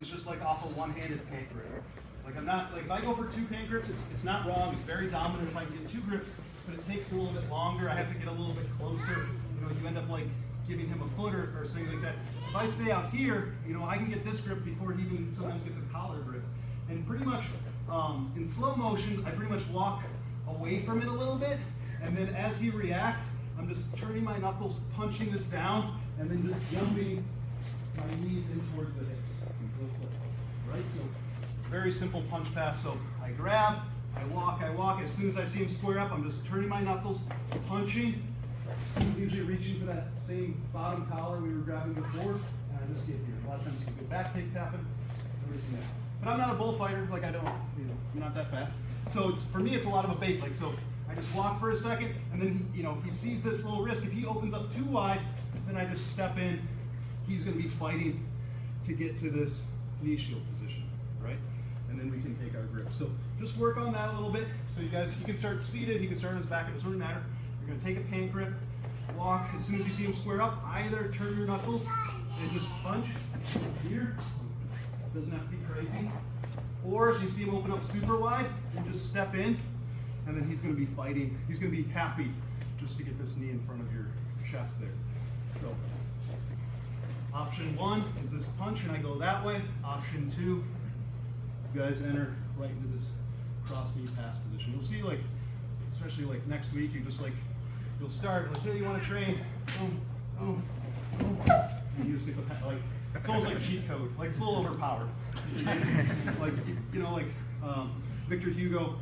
It's just like off a one-handed pant grip. Like I'm not, like if I go for 2 pant grips, it's not wrong. It's very dominant if I can get 2 grips, but it takes a little bit longer. I have to get a little bit closer. You know, you end up like giving him a foot or something like that. If I stay out here, you know, I can get this grip before he even sometimes gets a collar grip. And pretty much in slow motion, I pretty much walk away from it a little bit, and then as he reacts, I'm just turning my knuckles, punching this down, and then just jumping my knees in towards the hips. Right? So very simple punch pass. So I grab, I walk. As soon as I see him square up, I'm just turning my knuckles, punching, usually reaching for that same bottom collar we were grabbing before, and I just get here. A lot of times good back takes happen. But I'm not a bullfighter, like I don't, you know, I'm not that fast. So it's, for me, it's a lot of a bait. Like, so I just walk for a second, and then he, you know, he sees this little risk. If he opens up too wide, then I just step in. He's going to be fighting to get to this knee shield position, right? And then we can take our grip. So just work on that a little bit. So you guys, you can start seated, he can start on his back, it doesn't really matter. You're going to take a pant grip, walk. As soon as you see him square up, either turn your knuckles and just punch here. Doesn't have to be crazy. Or if you see him open up super wide, you just step in, and then he's going to be fighting. He's going to be happy just to get this knee in front of your chest there. So option 1 is this punch, and I go that way. Option 2, you guys enter right into this cross knee pass position. You'll see, like, especially like next week, you just like, you'll start like, hey, you want to train? Boom, boom, boom. And you just get the, like, it's almost like cheat code. Like, it's a little overpowered. Like, you know, like Victor Hugo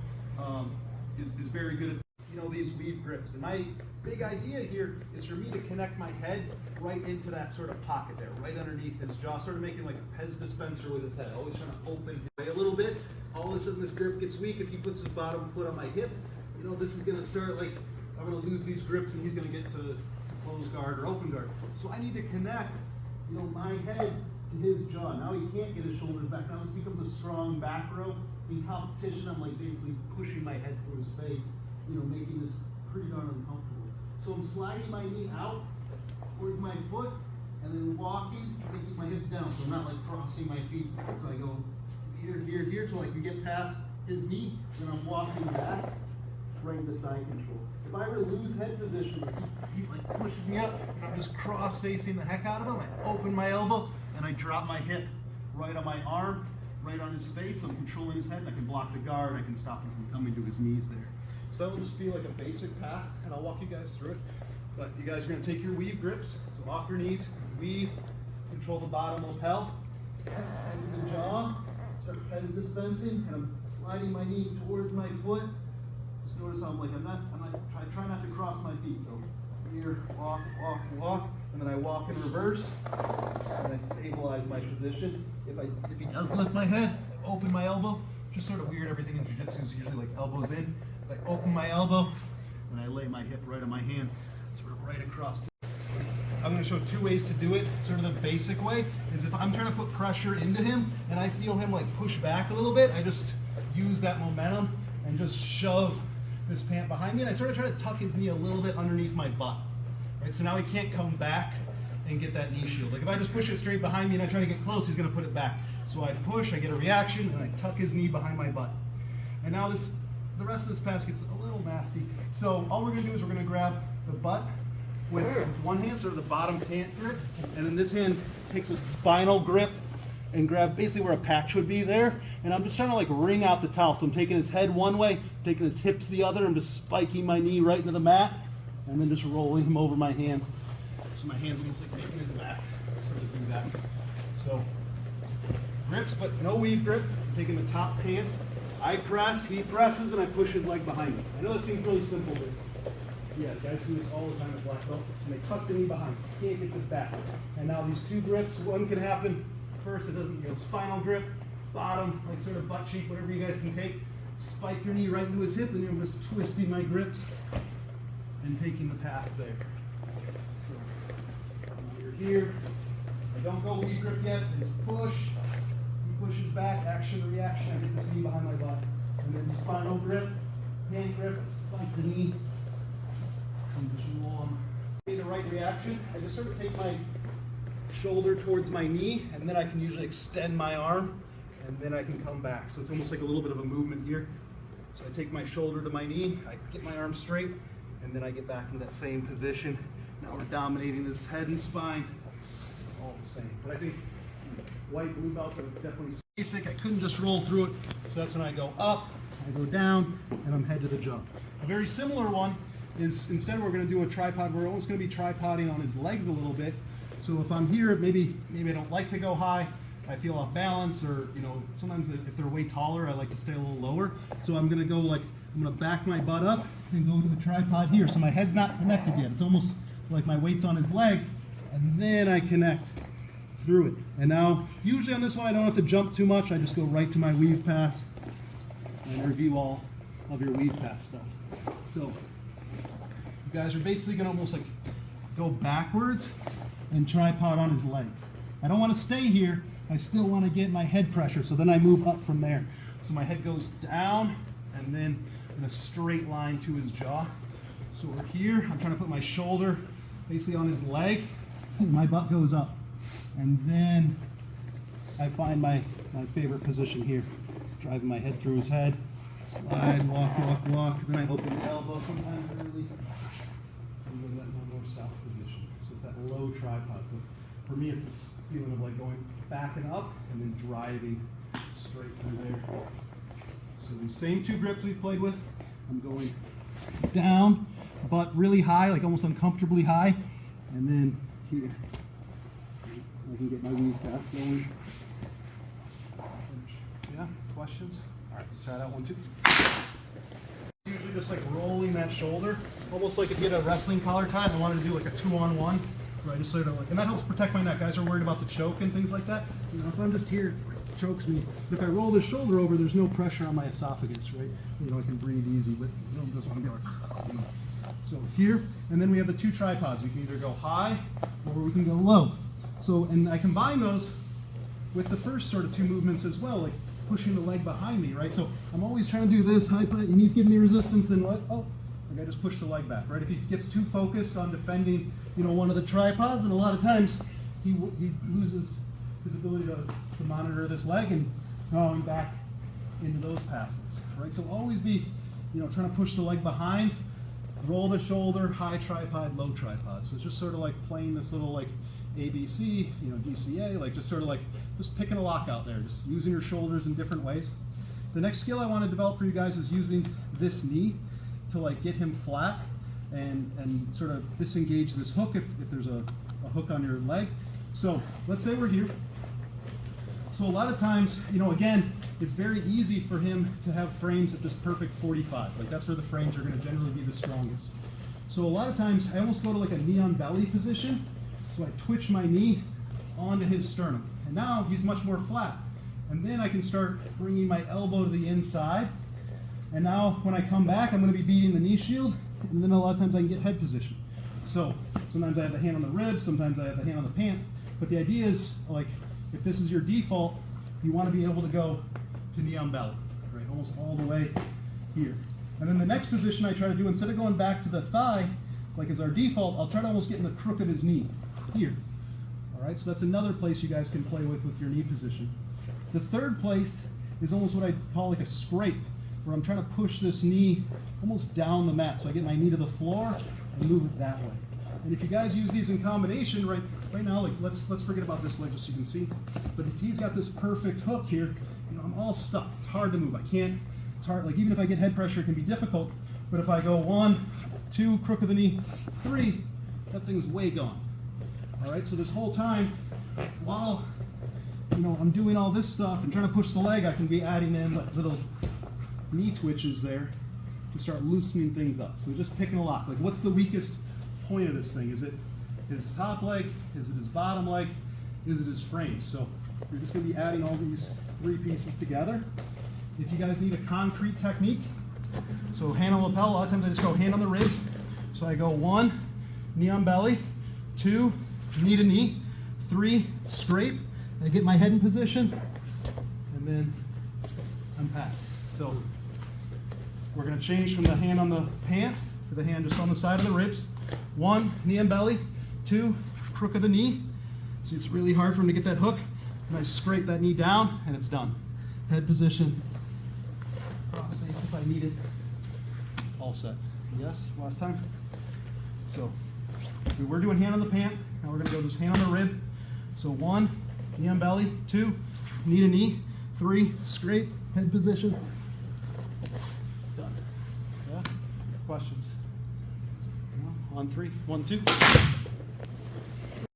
is very good at, you know, these weave grips. And my big idea here is for me to connect my head right into that sort of pocket there, right underneath his jaw, sort of making like a Pez dispenser with his head, always trying to open his way a little bit. All of a sudden this grip gets weak. If he puts his bottom foot on my hip, you know, this is going to start like, I'm going to lose these grips and he's going to get to close guard or open guard. So I need to connect, you know, my head to his jaw. Now he can't get his shoulders back. Now this becomes a strong back row. In competition, I'm like basically pushing my head through his face, you know, making this pretty darn uncomfortable. So I'm sliding my knee out towards my foot and then walking, trying to keep my hips down so I'm not like crossing my feet. So I go here, here, here till I can get past his knee, then I'm walking back right into side control. If I were to lose head position, he like pushes me up, and I'm just cross-facing the heck out of him. I open my elbow, and I drop my hip right on my arm, right on his face. I'm controlling his head, and I can block the guard. I can stop him from coming to his knees there. So that will just be like a basic pass, and I'll walk you guys through it. But you guys are going to take your weave grips, so off your knees, weave, control the bottom lapel, into the jaw, start Pez dispensing, and I'm sliding my knee towards my foot. Just notice how I'm like, I try not to cross my feet. So here, walk, walk, walk, and then I walk in reverse, and I stabilize my position. If he does lift my head, I open my elbow. Just sort of weird, everything in jiu-jitsu is usually like elbows in. But I open my elbow, and I lay my hip right on my hand, sort of right across. I'm going to show 2 ways to do it. Sort of the basic way is if I'm trying to put pressure into him, and I feel him like push back a little bit, I just use that momentum and just shove this pant behind me, and I sort of try to tuck his knee a little bit underneath my butt. Right, so now he can't come back and get that knee shield. Like if I just push it straight behind me and I try to get close, he's going to put it back. So I push, I get a reaction, and I tuck his knee behind my butt. And now the rest of this pass gets a little nasty. So all we're going to do is we're going to grab the butt with one hand, sort of the bottom pant grip, and then this hand takes a spinal grip and grab basically where a patch would be there. And I'm just trying to like wring out the towel. So I'm taking his head one way, taking his hips the other. I'm just spiking my knee right into the mat, and then just rolling him over my hand. So my hand's almost like making his back. Sort of do that. So grips, but no weave grip. I'm taking the top pant. I press, he presses, and I push his leg behind me. I know that seems really simple, but yeah, guys do this all the time at black belt. And they tuck the knee behind. So you can't get this back. And now these 2 grips, one can happen first. It doesn't, you know, spinal grip, bottom, like sort of butt cheek, whatever you guys can take. Spike your knee right into his hip, and then I'm just twisting my grips and taking the pass there. So you're here. I don't go weave grip yet. I just push. He pushes back. Action, reaction. I get this knee behind my butt. And then spinal grip, hand grip, spike the knee. And just roll on. The right reaction. I just sort of take my shoulder towards my knee, and then I can usually extend my arm, and then I can come back. So it's almost like a little bit of a movement here. So I take my shoulder to my knee, I get my arm straight, and then I get back in that same position. Now we're dominating this head and spine, all the same. But I think white blue belts are definitely basic. I couldn't just roll through it. So that's when I go up, I go down, and I'm head to the jump. A very similar one is, instead we're gonna do a tripod. We're almost gonna be tripoding on his legs a little bit. So if I'm here, maybe I don't like to go high, I feel off balance, or sometimes if they're way taller, I like to stay a little lower. So I'm gonna go I'm gonna back my butt up and go to the tripod here. So my head's not connected yet. It's almost like my weight's on his leg, and then I connect through it. And now, usually on this one, I don't have to jump too much. I just go right to my weave pass and review all of your weave pass stuff. So you guys are basically gonna almost like go backwards and tripod on his legs. I don't want to stay here. I still want to get my head pressure, so then I move up from there. So my head goes down and then in a straight line to his jaw. So we're here, I'm trying to put my shoulder basically on his leg, and my butt goes up. And then I find my favorite position here, driving my head through his head, slide, walk, walk, walk, then I open the elbow sometimes early, and go to that north-south position. So it's that low tripod. So for me, it's this feeling of like going back and up and then driving straight through there. So these same two grips we've played with, I'm going down, but really high, like almost uncomfortably high, and then here. I can get my weave pass going. Yeah, questions? All right, let's try that one too. Usually just like rolling that shoulder, almost like if you had a wrestling collar tie and I wanted to do like a 2-on-1, right? Just sort of like, and that helps protect my neck. Guys are worried about the choke and things like that. If I'm just here, it chokes me. But if I roll the shoulder over, there's no pressure on my esophagus, right? I can breathe easy, but you don't just want to be like, So here, and then we have the two tripods. We can either go high or we can go low. So, and I combine those with the first sort of two movements as well, like pushing the leg behind me, right? So I'm always trying to do this, high put, and he's giving me resistance, and what? Oh, like I just push the leg back, right? If he gets too focused on defending, one of the tripods, and a lot of times he loses his ability to monitor this leg and going back into those passes, right? So always be, trying to push the leg behind, roll the shoulder, high tripod, low tripod. So it's just sort of like playing this little like ABC, DCA, like just sort of like just picking a lock out there, just using your shoulders in different ways. The next skill I want to develop for you guys is using this knee to like get him flat and sort of disengage this hook if there's a hook on your leg. So let's say we're here. So a lot of times, again, it's very easy for him to have frames at this perfect 45. Like that's where the frames are going to generally be the strongest. So a lot of times I almost go to like a knee on belly position. So I twitch my knee onto his sternum. And now he's much more flat. And then I can start bringing my elbow to the inside. And now when I come back, I'm going to be beating the knee shield. And then a lot of times I can get head position. So sometimes I have the hand on the ribs, sometimes I have the hand on the pant. But the idea is, like, if this is your default, you want to be able to go to knee on belly, right? Almost all the way here. And then the next position I try to do, instead of going back to the thigh, like as our default, I'll try to almost get in the crook of his knee, here. All right, so that's another place you guys can play with your knee position. The third place is almost what I call like a scrape, where I'm trying to push this knee almost down the mat. So I get my knee to the floor and move it that way. And if you guys use these in combination, right now, like let's forget about this leg just so you can see. But if he's got this perfect hook here, I'm all stuck. It's hard to move. I can't. It's hard. Like even if I get head pressure, it can be difficult. But if I go 1, 2, crook of the knee, 3, that thing's way gone. All right. So this whole time, while I'm doing all this stuff and trying to push the leg, I can be adding in like little knee twitches there to start loosening things up. So just picking a lock. Like what's the weakest point of this thing? Is it his top leg? Is it his bottom leg? Is it his frame? So you're just going to be adding all these 3 pieces together. If you guys need a concrete technique, so hand on lapel, a lot of times I just go hand on the ribs. So I go 1, knee on belly, 2, knee to knee, 3, scrape. I get my head in position, and then I'm passed. So we're going to change from the hand on the pant to the hand just on the side of the ribs. 1, knee and belly, 2, crook of the knee, See, it's really hard for him to get that hook, and I scrape that knee down, and it's done. Head position, cross face if I need it. All set. Yes, last time. So we were doing hand on the pant. Now we're gonna go just hand on the rib. So 1, knee on belly. 2, knee to knee. 3, scrape, head position. Done. Yeah? Questions? No? On 3, 1, 2.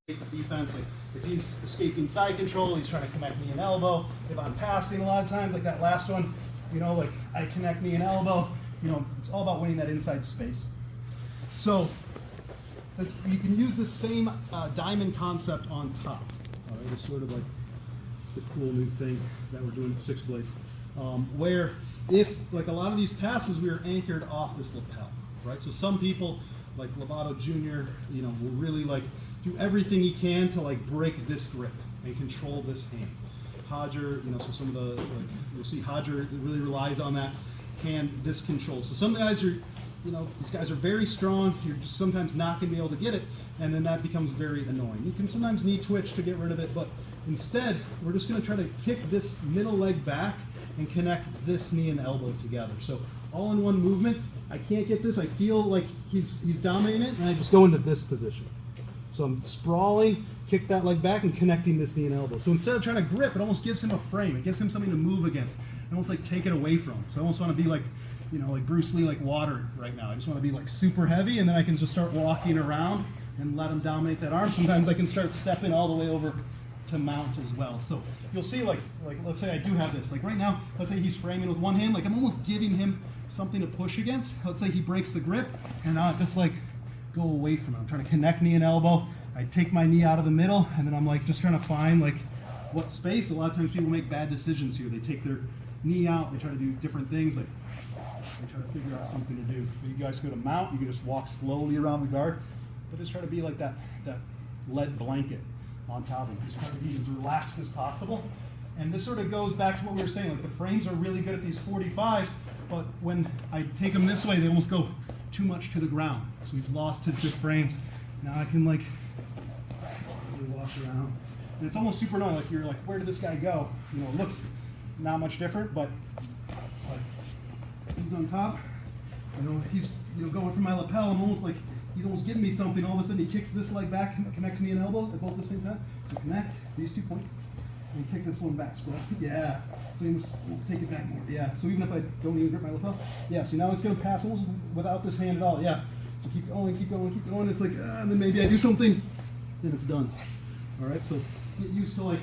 Of defense, like if he's escaping side control, he's trying to connect knee and elbow. If I'm passing a lot of times, like that last one, you know, like I connect knee and elbow, you know, it's all about winning that inside space. So you can use the same diamond concept on top. All right, it's sort of like the cool new thing that we're doing with 6 blades, where if like a lot of these passes we are anchored off this lapel, right? So some people like Lovato Jr., you know, will really like do everything he can to like break this grip and control this hand. Hodger, you know, so some of the, like, you'll see Hodger really relies on that hand, this control. So some guys are, you know, these guys are very strong, you're just sometimes not gonna be able to get it, and then that becomes very annoying. You can sometimes knee twitch to get rid of it, but instead, we're just gonna try to kick this middle leg back and connect this knee and elbow together. So all in one movement. I can't get this, I feel like he's dominating it, and I just go into this position. So I'm sprawling, kick that leg back, and connecting this knee and elbow. So instead of trying to grip, it almost gives him a frame. It gives him something to move against. I almost like take it away from him. So I almost want to be like, you know, like Bruce Lee, like water right now. I just want to be like super heavy, and then I can just start walking around and let him dominate that arm. Sometimes I can start stepping all the way over to mount as well. So you'll see, like let's say I do have this. Like right now, let's say he's framing with one hand. Like I'm almost giving him something to push against. Let's say he breaks the grip, and I just like go away from it. I'm trying to connect knee and elbow. I take my knee out of the middle, and then I'm like just trying to find like what space. A lot of times people make bad decisions here. They take their knee out, they try to do different things, like they try to figure out something to do. You guys go to mount, you can just walk slowly around the guard, but just try to be like that lead blanket on top of it. Just try to be as relaxed as possible. And this sort of goes back to what we were saying, like the frames are really good at these 45s, but when I take them this way, they almost go too much to the ground. So he's lost his good frames. Now I can like slowly walk around. And it's almost super annoying, like you're like, where did this guy go? You know, it looks not much different, but he's on top. You know, he's going for my lapel. I'm almost like, he's almost giving me something. All of a sudden he kicks this leg back, connects knee and elbow at both the same time. So connect these 2 points, and kick this one back. Square. Yeah. So you must take it back more. Yeah. So even if I don't even grip my lapel, yeah. So now it's going to pass almost without this hand at all. Yeah. So keep going, keep going, keep going. It's like, and then maybe I do something, then it's done. All right. So get used to like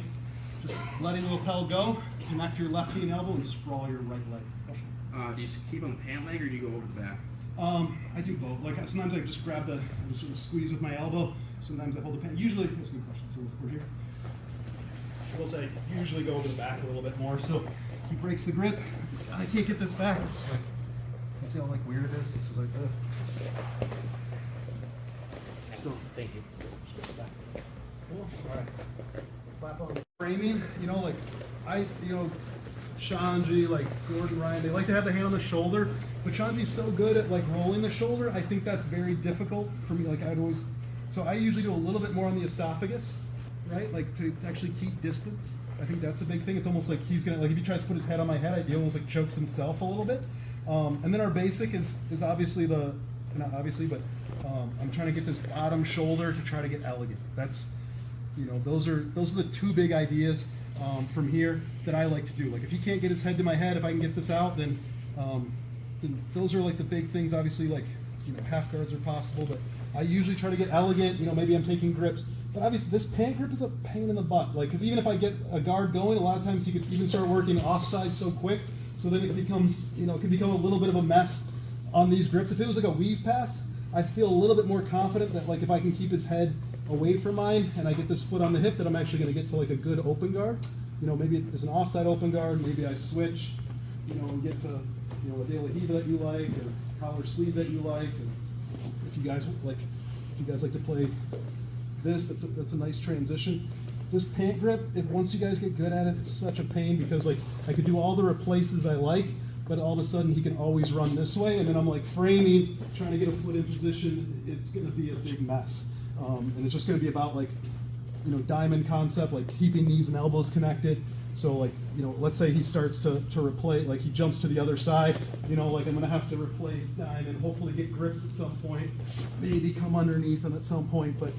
just letting the lapel go, connect your left knee and elbow, and sprawl your right leg. Do you keep on the pant leg, or do you go over the back? I do both. Like sometimes I just grab I just sort of squeeze with my elbow. Sometimes I hold the pant. Usually, that's a good question. So we're here. I will say, usually go over the back a little bit more. So he breaks the grip. I can't get this back. It's like, you see how like weird it is? This is like that. So Thank you. cool. All right. Clap on. Framing. You know, like Shanji, like Gordon Ryan, they like to have the hand on the shoulder, but Shanji's so good at like rolling the shoulder. I think that's very difficult for me. Like so I usually do a little bit more on the esophagus, right? Like to actually keep distance. I think that's a big thing. It's almost like he's gonna, like if he tries to put his head on my head, he almost like chokes himself a little bit. And then our basic is obviously not obviously, but I'm trying to get this bottom shoulder to try to get elegant. That's, you know, those are the 2 big ideas from here that I like to do. Like if he can't get his head to my head, if I can get this out, then those are like the big things. Obviously, like, you know, half guards are possible, but I usually try to get elegant. You know, maybe I'm taking grips, but obviously this pant grip is a pain in the butt. Like, because even if I get a guard going, a lot of times he could even start working offside so quick, so then it becomes, you know, it can become a little bit of a mess on these grips. If it was like a weave pass, I feel a little bit more confident that like if I can keep his head away from mine and I get this foot on the hip, that I'm actually going to get to like a good open guard. You know, maybe it's an offside open guard, maybe I switch, you know, and get to, you know, a De La Riva that you like, or collar sleeve that you like. And if you guys like to play this, that's a nice transition. This pant grip, once you guys get good at it, it's such a pain because like I could do all the replaces I like, but all of a sudden he can always run this way, and then I'm like framing, trying to get a foot in position. It's going to be a big mess. And it's just going to be about like diamond concept, like keeping knees and elbows connected. So like, let's say he starts to replace, like he jumps to the other side, like I'm gonna have to replace diamond, hopefully get grips at some point, maybe come underneath him at some point. But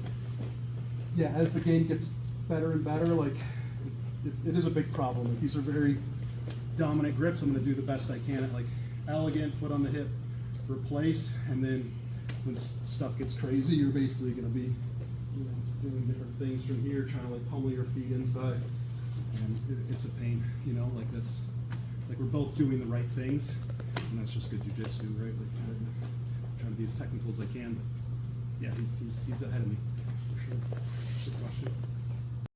yeah, as the game gets better and better, like it is a big problem. Like, these are very dominant grips. I'm gonna do the best I can at like elegant, foot on the hip, replace, and then when stuff gets crazy, you're basically gonna be doing different things from here, trying to like pummel your feet inside. And it's a pain, like that's, like we're both doing the right things, and that's just good jujitsu, right? Like trying to be as technical as I can, but yeah, he's ahead of me, for sure. Good question.